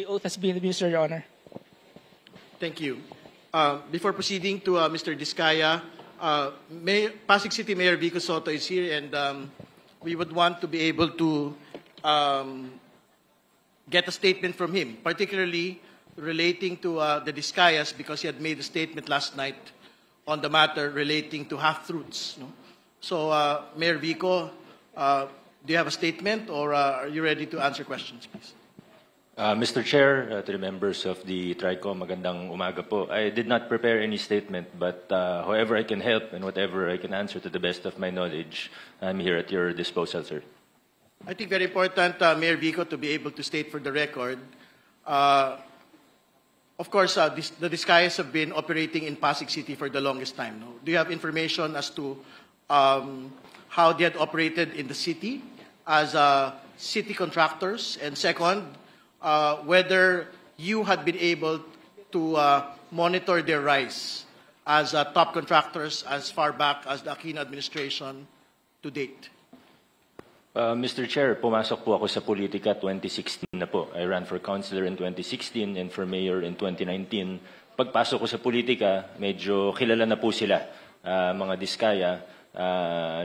The oath has been administered, Your Honor. Thank you. Before proceeding to Mr. Diskaya, Pasig City Mayor Vico Soto is here, and we would want to be able to get a statement from him, particularly relating to the Diskayas, because he had made a statement last night on the matter relating to half-truths. No? So, Mayor Vico, do you have a statement, or are you ready to answer questions, please? Mr. Chair, to the members of the TRICOM, magandang umaga po. I did not prepare any statement, but however I can help and whatever I can answer to the best of my knowledge, I'm here at your disposal, sir. I think very important, Mayor Vico, to be able to state for the record. Of course, the Diskayas have been operating in Pasig City for the longest time. No? Do you have information as to how they had operated in the city as city contractors? And second, whether you had been able to monitor their rise as top contractors as far back as the Aquino administration to date? Mr. Chair, pumasok po ako sa politika 2016 na po. I ran for councilor in 2016 and for mayor in 2019. Pagpasok ko sa politika, medyo kilala na po sila, mga Diskaya,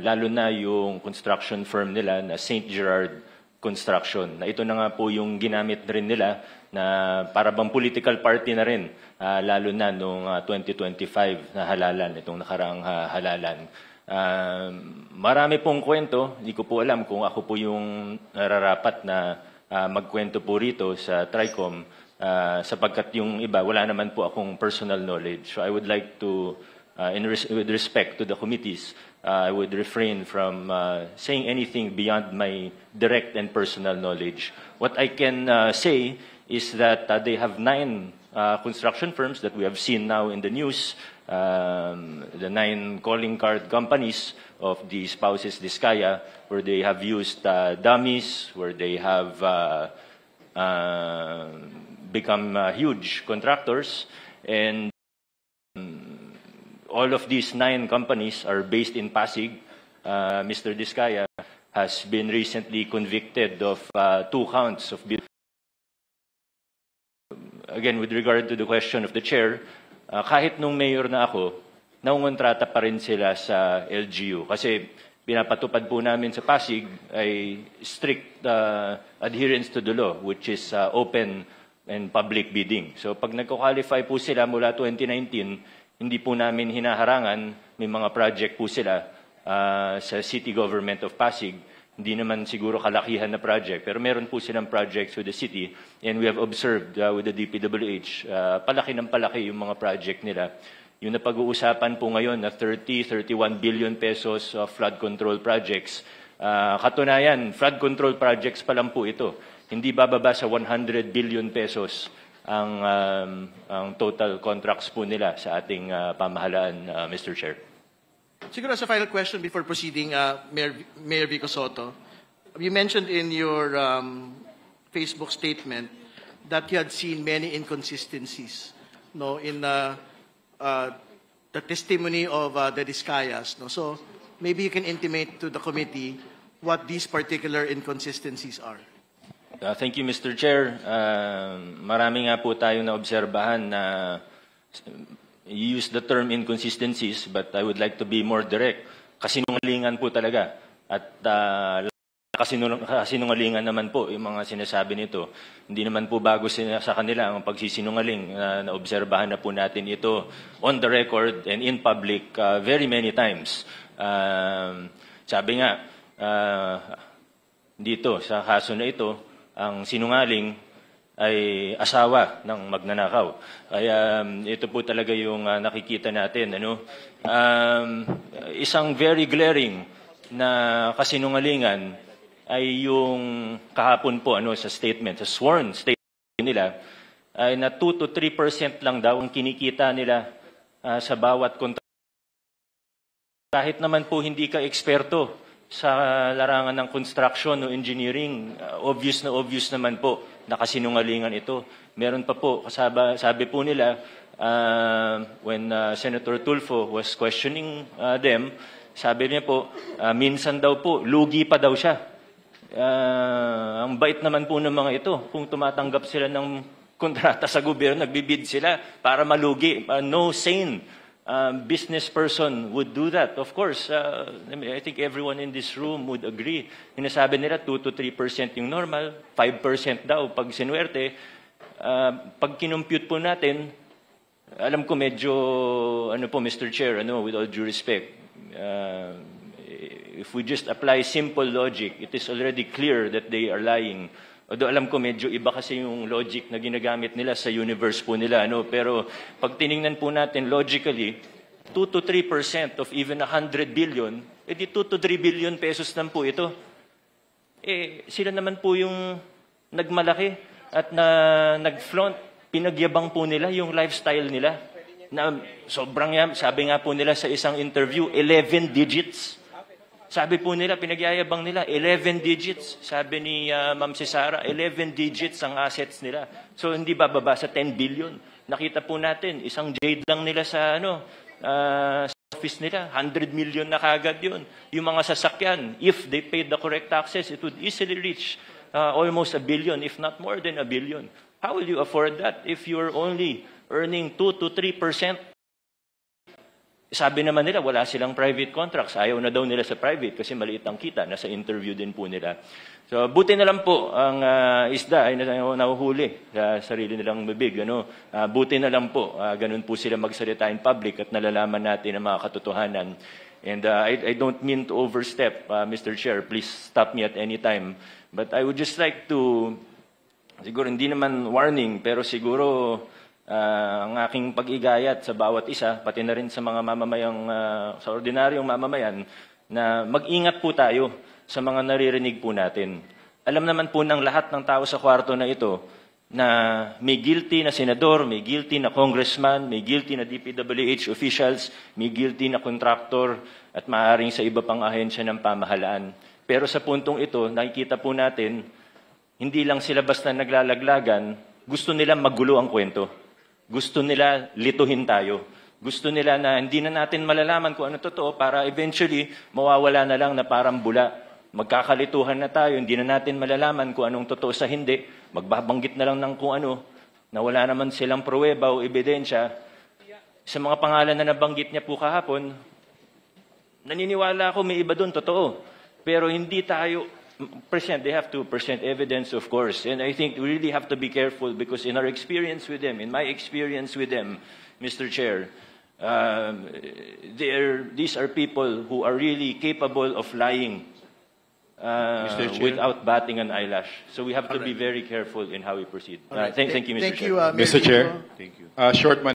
lalo na yung construction firm nila na St. Gerard Construction. Na ito na nga po yung ginamit rin nila na para bang political party na rin, lalo na noong 2025 na halalan, itong nakaraang halalan. Marami pong kwento, hindi ko po alam kung ako po yung nararapat na magkwento po rito sa TRICOM, sapagkat yung iba, wala naman po akong personal knowledge. So I would like to, with respect to the committees, I would refrain from saying anything beyond my direct and personal knowledge. What I can say is that they have 9 construction firms that we have seen now in the news, the 9 calling card companies of the spouses Diskaya, where they have used dummies, where they have become huge contractors, and all of these 9 companies are based in Pasig. Mr. Diskaya has been recently convicted of 2 counts of. Again, with regard to the question of the chair, kahit nung mayor na ako, naungontrata pa rin sila sa LGU. Kasi pinapatupad po namin sa Pasig ay strict adherence to the law, which is open and public bidding. So pag nagko-qualify po sila mula 2019, hindi po namin hinaharangan, may mga project po sila sa City Government of Pasig. Hindi naman siguro kalakihan na project, pero meron po silang projects with the city, and we have observed with the DPWH, palaki ng palaki yung mga project nila. Yung napag-uusapan po ngayon na 31 billion pesos of flood control projects, katunayan, flood control projects pa lang po ito. Hindi bababa sa 100 billion pesos ang total contracts po nila sa ating pamahalaan, Mr. Chair. Siguro as a final question before proceeding, Mayor Vico Soto, you mentioned in your Facebook statement that you had seen many inconsistencies, no, in the testimony of the Diskayas. No? So maybe you can intimate to the committee what these particular inconsistencies are. Thank you, Mr. Chair. Marami nga po tayo na obserbahan na you use the term inconsistencies, but I would like to be more direct. Kasinungalingan po talaga. At kasinungalingan naman po yung mga sinasabi nito. Hindi naman po bago sa kanila ang pagsisinungaling. Naobserbahan na po natin ito on the record and in public very many times. Sabi nga, dito sa kaso na ito, ang sinungaling ay asawa ng magnanakaw. Kaya ito po talaga yung nakikita natin. Ano? Isang very glaring na kasinungalingan ay yung kahapon po sa statement, sa sworn statement nila, ay na 2 to 3% lang daw ang kinikita nila sa bawat kontrata. Kahit naman po hindi ka eksperto sa larangan ng construction o engineering, obvious naman po na kasinungalingan ito. Meron pa po, sabi po nila, when Senator Tulfo was questioning them, sabi niya po, minsan daw po, lugi pa daw siya. Ang bait naman po ng mga ito. Kung tumatanggap sila ng kontrata sa gobyerno, nagbibid sila para malugi. No sane business person would do that. Of course, I think everyone in this room would agree. Hinasabi nila 2 to 3% yung normal, 5% daw pag sinuwerte. Pag kinumpute po natin, alam ko medyo, Mr. Chair, with all due respect, if we just apply simple logic, it is already clear that they are lying. Although alam ko medyo iba kasi yung logic na ginagamit nila sa universe po nila. Pero pag tiningnan po natin logically, 2 to 3% of even 100 billion, edi 2 to 3 billion pesos lang po ito. Sila naman po yung nagmalaki at nag-flaunt, pinagyabang po nila yung lifestyle nila. Na sobrang sabi nga po nila sa isang interview, 11 digits. Sabi po nila, pinagyayabang nila, 11 digits. Sabi ni Ma'am Cesara, 11 digits ang assets nila. So hindi bababa sa 10 billion. Nakita po natin, isang jade lang nila sa sa office nila, 100 million na kagad yun. Yung mga sasakyan, if they paid the correct taxes, it would easily reach almost 1 billion, if not more than 1 billion. How will you afford that if you're only earning 2 to 3%? Sabi naman nila, wala silang private contracts. Ayaw na daw nila sa private kasi maliit ang kita. Nasa interview din po nila. So, buti na lang po ang isda ay nahuhuli sa sarili nilang bibig. Buti na lang po. Ganun po sila magsalita in public at nalalaman natin ang mga katotohanan. And I don't mean to overstep, Mr. Chair. Please stop me at any time. But I would just like to, siguro hindi naman warning, pero siguro ang aking pag-igayat sa bawat isa, pati na rin sa mga mamamayang, sa ordinaryong mamamayan, na mag-ingat po tayo sa mga naririnig po natin. Alam naman po ng lahat ng tao sa kwarto na ito na may guilty na senador, may guilty na congressman, may guilty na DPWH officials, may guilty na contractor at maaaring sa iba pang ahensya ng pamahalaan. Pero sa puntong ito, nakikita po natin, hindi lang sila basta naglalaglagan, gusto nilang magulo ang kwento. Gusto nila lituhin tayo. Gusto nila na hindi na natin malalaman kung ano totoo para eventually mawawala na lang na parang bula. Magkakalituhan na tayo, hindi na natin malalaman kung anong totoo sa hindi. Magbabanggit na lang ng kung ano, na wala naman silang pruweba o ebidensya. Sa mga pangalan na nabanggit niya po kahapon, naniniwala ako may iba doon, totoo. Pero hindi tayo they have to present evidence, of course. And I think we really have to be careful because in our experience with them, in my experience with them, Mr. Chair, these are people who are really capable of lying without batting an eyelash. So we have to be very careful in how we proceed. Thank you, Mr. Chair. Mr. Chair, short